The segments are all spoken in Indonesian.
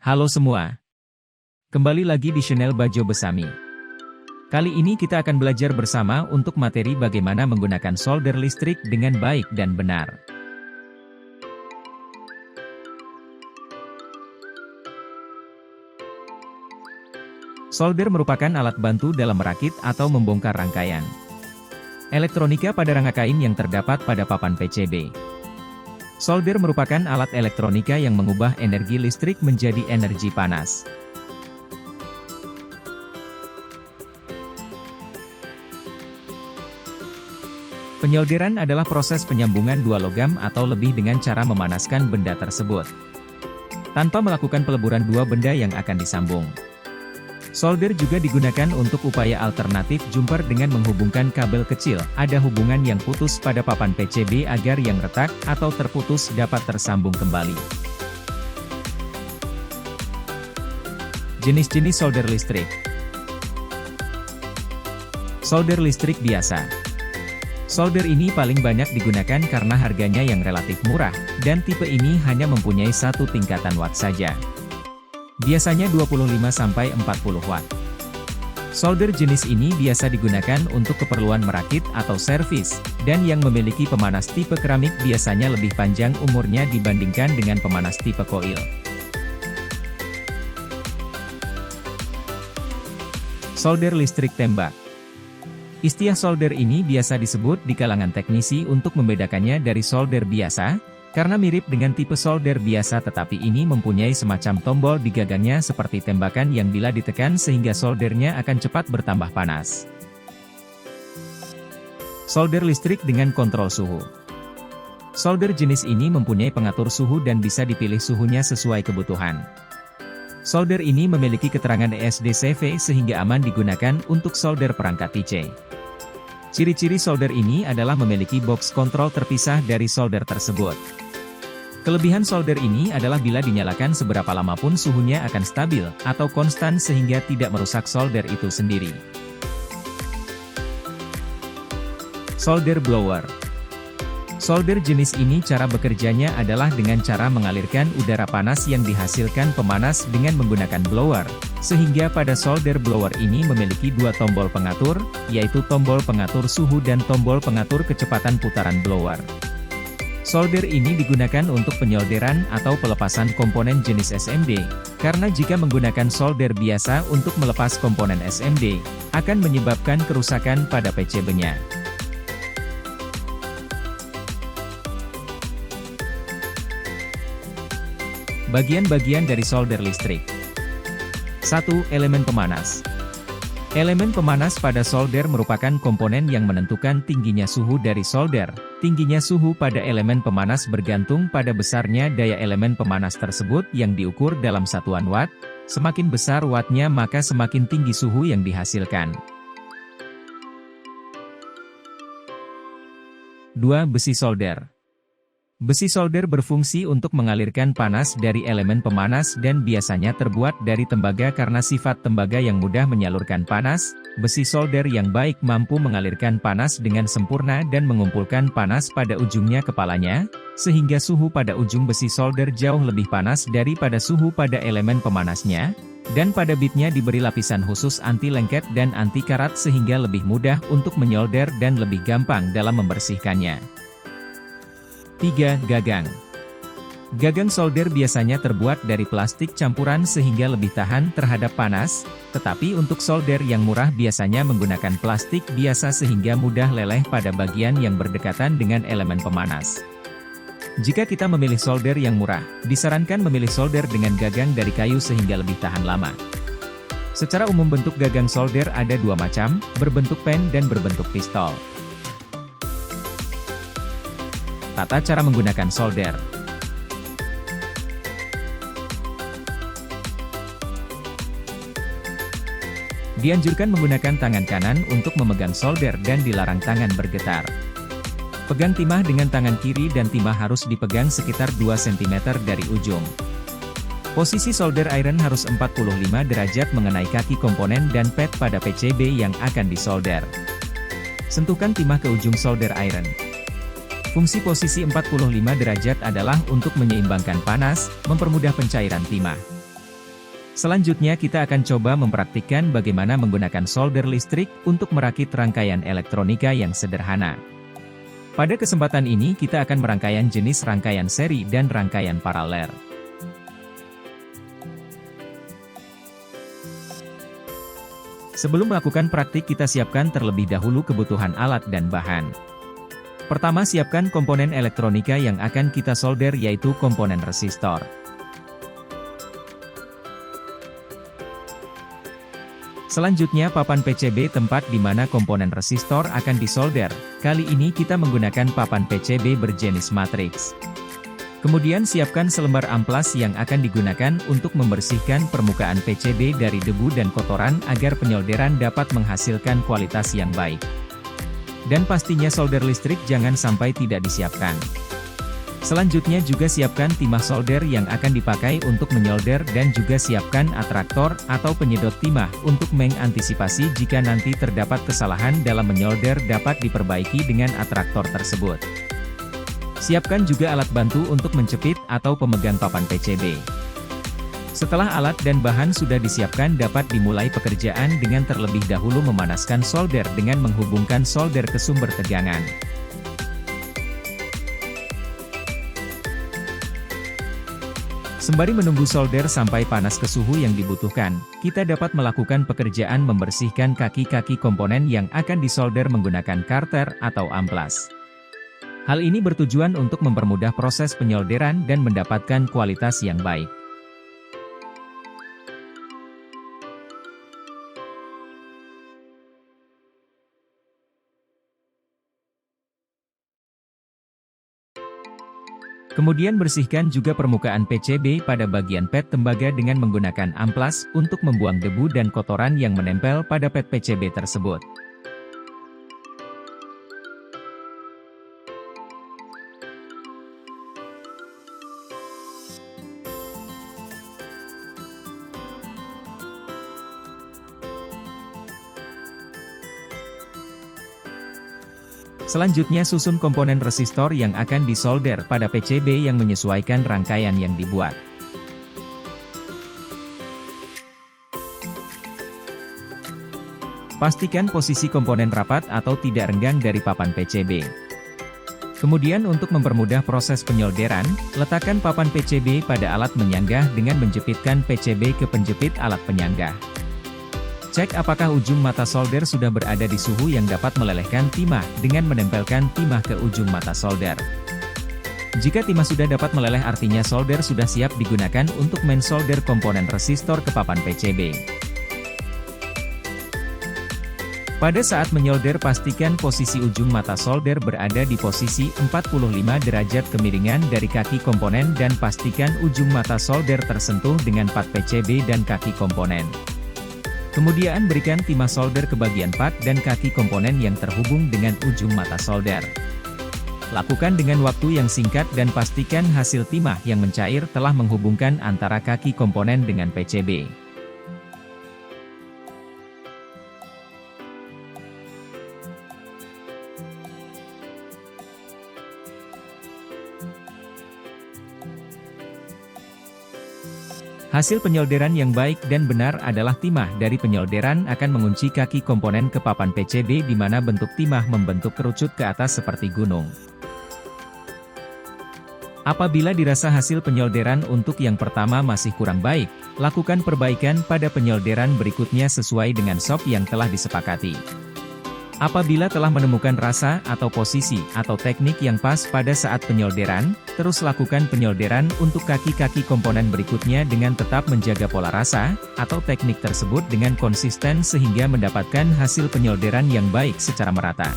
Halo semua. Kembali lagi di channel Bajo Besami. Kali ini kita akan belajar bersama untuk materi bagaimana menggunakan solder listrik dengan baik dan benar. Solder merupakan alat bantu dalam merakit atau membongkar rangkaian elektronika pada rangkaian yang terdapat pada papan PCB. Solder merupakan alat elektronika yang mengubah energi listrik menjadi energi panas. Penyolderan adalah proses penyambungan dua logam atau lebih dengan cara memanaskan benda tersebut, tanpa melakukan peleburan dua benda yang akan disambung. Solder juga digunakan untuk upaya alternatif jumper dengan menghubungkan kabel kecil, ada hubungan yang putus pada papan PCB agar yang retak atau terputus dapat tersambung kembali. Jenis-jenis solder listrik. Solder listrik biasa. Solder ini paling banyak digunakan karena harganya yang relatif murah, dan tipe ini hanya mempunyai satu tingkatan watt saja. Biasanya 25-40 watt. Solder jenis ini biasa digunakan untuk keperluan merakit atau servis, dan yang memiliki pemanas tipe keramik biasanya lebih panjang umurnya dibandingkan dengan pemanas tipe koil. Solder listrik tembak. Istilah solder ini biasa disebut di kalangan teknisi untuk membedakannya dari solder biasa, karena mirip dengan tipe solder biasa tetapi ini mempunyai semacam tombol di gagangnya seperti tembakan yang bila ditekan sehingga soldernya akan cepat bertambah panas. Solder listrik dengan kontrol suhu. Solder jenis ini mempunyai pengatur suhu dan bisa dipilih suhunya sesuai kebutuhan. Solder ini memiliki keterangan ESD-CV sehingga aman digunakan untuk solder perangkat IC. Ciri-ciri solder ini adalah memiliki box kontrol terpisah dari solder tersebut. Kelebihan solder ini adalah bila dinyalakan seberapa lama pun suhunya akan stabil atau konstan sehingga tidak merusak solder itu sendiri. Solder blower. Solder jenis ini cara bekerjanya adalah dengan cara mengalirkan udara panas yang dihasilkan pemanas dengan menggunakan blower, sehingga pada solder blower ini memiliki dua tombol pengatur, yaitu tombol pengatur suhu dan tombol pengatur kecepatan putaran blower. Solder ini digunakan untuk penyolderan atau pelepasan komponen jenis SMD, karena jika menggunakan solder biasa untuk melepas komponen SMD, akan menyebabkan kerusakan pada PCB-nya. Bagian-bagian dari solder listrik. 1. Elemen pemanas. Elemen pemanas pada solder merupakan komponen yang menentukan tingginya suhu dari solder. Tingginya suhu pada elemen pemanas bergantung pada besarnya daya elemen pemanas tersebut yang diukur dalam satuan watt. Semakin besar wattnya maka semakin tinggi suhu yang dihasilkan. 2. Besi solder. Besi solder berfungsi untuk mengalirkan panas dari elemen pemanas dan biasanya terbuat dari tembaga karena sifat tembaga yang mudah menyalurkan panas. Besi solder yang baik mampu mengalirkan panas dengan sempurna dan mengumpulkan panas pada ujungnya kepalanya, sehingga suhu pada ujung besi solder jauh lebih panas daripada suhu pada elemen pemanasnya, dan pada bitnya diberi lapisan khusus anti lengket dan anti karat sehingga lebih mudah untuk menyolder dan lebih gampang dalam membersihkannya. 3. Gagang. Gagang solder biasanya terbuat dari plastik campuran sehingga lebih tahan terhadap panas, tetapi untuk solder yang murah biasanya menggunakan plastik biasa sehingga mudah leleh pada bagian yang berdekatan dengan elemen pemanas. Jika kita memilih solder yang murah, disarankan memilih solder dengan gagang dari kayu sehingga lebih tahan lama. Secara umum bentuk gagang solder ada dua macam, berbentuk pen dan berbentuk pistol. Tata cara menggunakan solder. Dianjurkan menggunakan tangan kanan untuk memegang solder dan dilarang tangan bergetar. Pegang timah dengan tangan kiri dan timah harus dipegang sekitar 2 cm dari ujung. Posisi solder iron harus 45 derajat mengenai kaki komponen dan pad pada PCB yang akan disolder. Sentuhkan timah ke ujung solder iron. Fungsi posisi 45 derajat adalah untuk menyeimbangkan panas, mempermudah pencairan timah. Selanjutnya kita akan coba mempraktikkan bagaimana menggunakan solder listrik untuk merakit rangkaian elektronika yang sederhana. Pada kesempatan ini kita akan merangkaian jenis rangkaian seri dan rangkaian paralel. Sebelum melakukan praktik kita siapkan terlebih dahulu kebutuhan alat dan bahan. Pertama siapkan komponen elektronika yang akan kita solder yaitu komponen resistor. Selanjutnya papan PCB tempat di mana komponen resistor akan disolder. Kali ini kita menggunakan papan PCB berjenis matriks. Kemudian siapkan selembar amplas yang akan digunakan untuk membersihkan permukaan PCB dari debu dan kotoran agar penyolderan dapat menghasilkan kualitas yang baik. Dan pastinya solder listrik jangan sampai tidak disiapkan. Selanjutnya juga siapkan timah solder yang akan dipakai untuk menyolder dan juga siapkan atraktor atau penyedot timah untuk mengantisipasi jika nanti terdapat kesalahan dalam menyolder dapat diperbaiki dengan atraktor tersebut. Siapkan juga alat bantu untuk mencepit atau pemegang papan PCB. Setelah alat dan bahan sudah disiapkan dapat dimulai pekerjaan dengan terlebih dahulu memanaskan solder dengan menghubungkan solder ke sumber tegangan. Sembari menunggu solder sampai panas ke suhu yang dibutuhkan, kita dapat melakukan pekerjaan membersihkan kaki-kaki komponen yang akan disolder menggunakan karter atau amplas. Hal ini bertujuan untuk mempermudah proses penyolderan dan mendapatkan kualitas yang baik. Kemudian bersihkan juga permukaan PCB pada bagian pad tembaga dengan menggunakan amplas untuk membuang debu dan kotoran yang menempel pada pad PCB tersebut. Selanjutnya susun komponen resistor yang akan disolder pada PCB yang menyesuaikan rangkaian yang dibuat. Pastikan posisi komponen rapat atau tidak renggang dari papan PCB. Kemudian untuk mempermudah proses penyolderan, letakkan papan PCB pada alat menyanggah dengan menjepitkan PCB ke penjepit alat penyanggah. Cek apakah ujung mata solder sudah berada di suhu yang dapat melelehkan timah dengan menempelkan timah ke ujung mata solder. Jika timah sudah dapat meleleh artinya solder sudah siap digunakan untuk mensolder komponen resistor ke papan PCB. Pada saat menyolder pastikan posisi ujung mata solder berada di posisi 45 derajat kemiringan dari kaki komponen dan pastikan ujung mata solder tersentuh dengan pad PCB dan kaki komponen. Kemudian berikan timah solder ke bagian pad dan kaki komponen yang terhubung dengan ujung mata solder. Lakukan dengan waktu yang singkat dan pastikan hasil timah yang mencair telah menghubungkan antara kaki komponen dengan PCB. Hasil penyolderan yang baik dan benar adalah timah dari penyolderan akan mengunci kaki komponen ke papan PCB di mana bentuk timah membentuk kerucut ke atas seperti gunung. Apabila dirasa hasil penyolderan untuk yang pertama masih kurang baik, lakukan perbaikan pada penyolderan berikutnya sesuai dengan shop yang telah disepakati. Apabila telah menemukan rasa atau posisi atau teknik yang pas pada saat penyolderan, terus lakukan penyolderan untuk kaki-kaki komponen berikutnya dengan tetap menjaga pola rasa atau teknik tersebut dengan konsisten sehingga mendapatkan hasil penyolderan yang baik secara merata.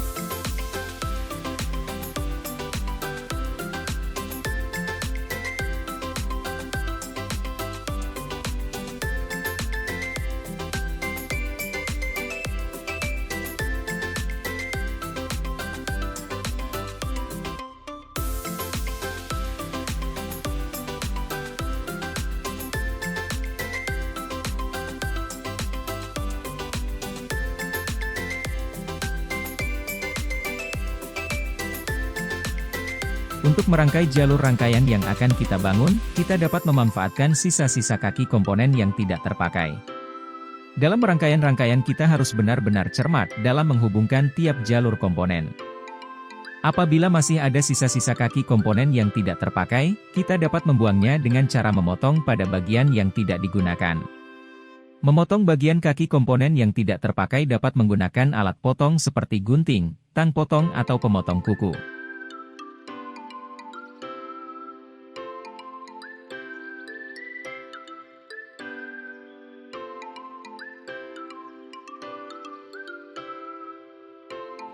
Untuk merangkai jalur rangkaian yang akan kita bangun, kita dapat memanfaatkan sisa-sisa kaki komponen yang tidak terpakai. Dalam rangkaian-rangkaian kita harus benar-benar cermat dalam menghubungkan tiap jalur komponen. Apabila masih ada sisa-sisa kaki komponen yang tidak terpakai, kita dapat membuangnya dengan cara memotong pada bagian yang tidak digunakan. Memotong bagian kaki komponen yang tidak terpakai dapat menggunakan alat potong seperti gunting, tang potong atau pemotong kuku.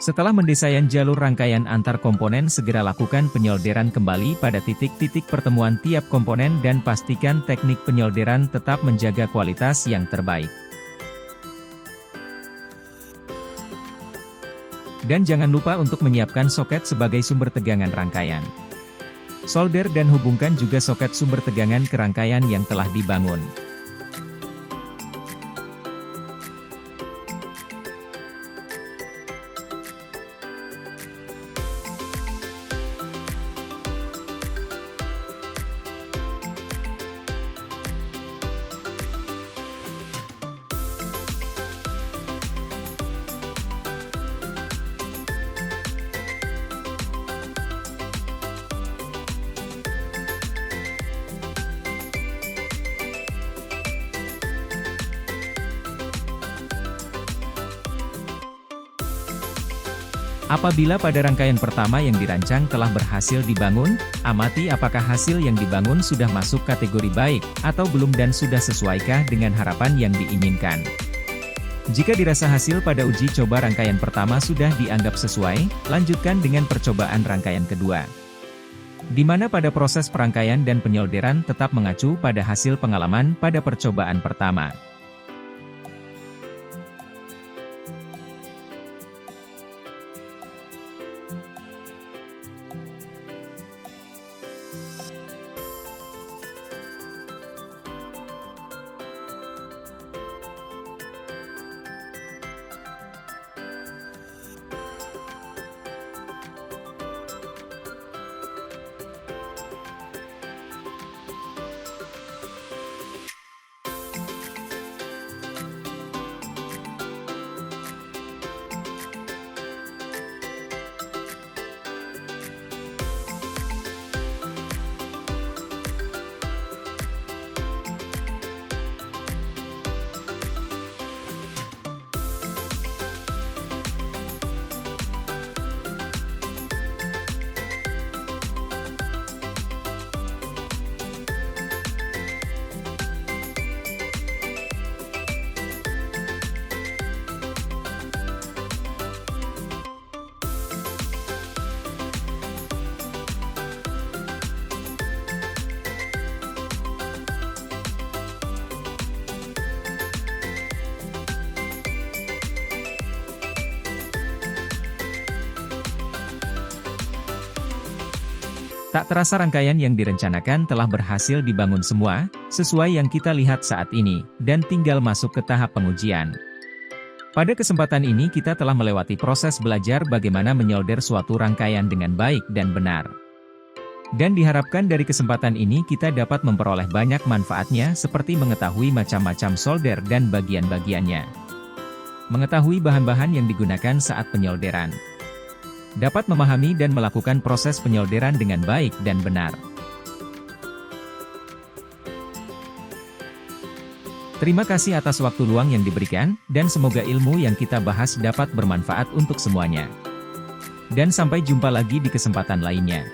Setelah mendesain jalur rangkaian antar komponen, segera lakukan penyolderan kembali pada titik-titik pertemuan tiap komponen dan pastikan teknik penyolderan tetap menjaga kualitas yang terbaik. Dan jangan lupa untuk menyiapkan soket sebagai sumber tegangan rangkaian. Solder dan hubungkan juga soket sumber tegangan ke rangkaian yang telah dibangun. Apabila pada rangkaian pertama yang dirancang telah berhasil dibangun, amati apakah hasil yang dibangun sudah masuk kategori baik, atau belum dan sudah sesuaikah dengan harapan yang diinginkan. Jika dirasa hasil pada uji coba rangkaian pertama sudah dianggap sesuai, lanjutkan dengan percobaan rangkaian kedua. Di mana pada proses perangkaian dan penyolderan tetap mengacu pada hasil pengalaman pada percobaan pertama. Tak terasa rangkaian yang direncanakan telah berhasil dibangun semua, sesuai yang kita lihat saat ini, dan tinggal masuk ke tahap pengujian. Pada kesempatan ini kita telah melewati proses belajar bagaimana menyolder suatu rangkaian dengan baik dan benar. Dan diharapkan dari kesempatan ini kita dapat memperoleh banyak manfaatnya seperti mengetahui macam-macam solder dan bagian-bagiannya. Mengetahui bahan-bahan yang digunakan saat penyolderan. Dapat memahami dan melakukan proses penyolderan dengan baik dan benar. Terima kasih atas waktu luang yang diberikan, dan semoga ilmu yang kita bahas dapat bermanfaat untuk semuanya. Dan sampai jumpa lagi di kesempatan lainnya.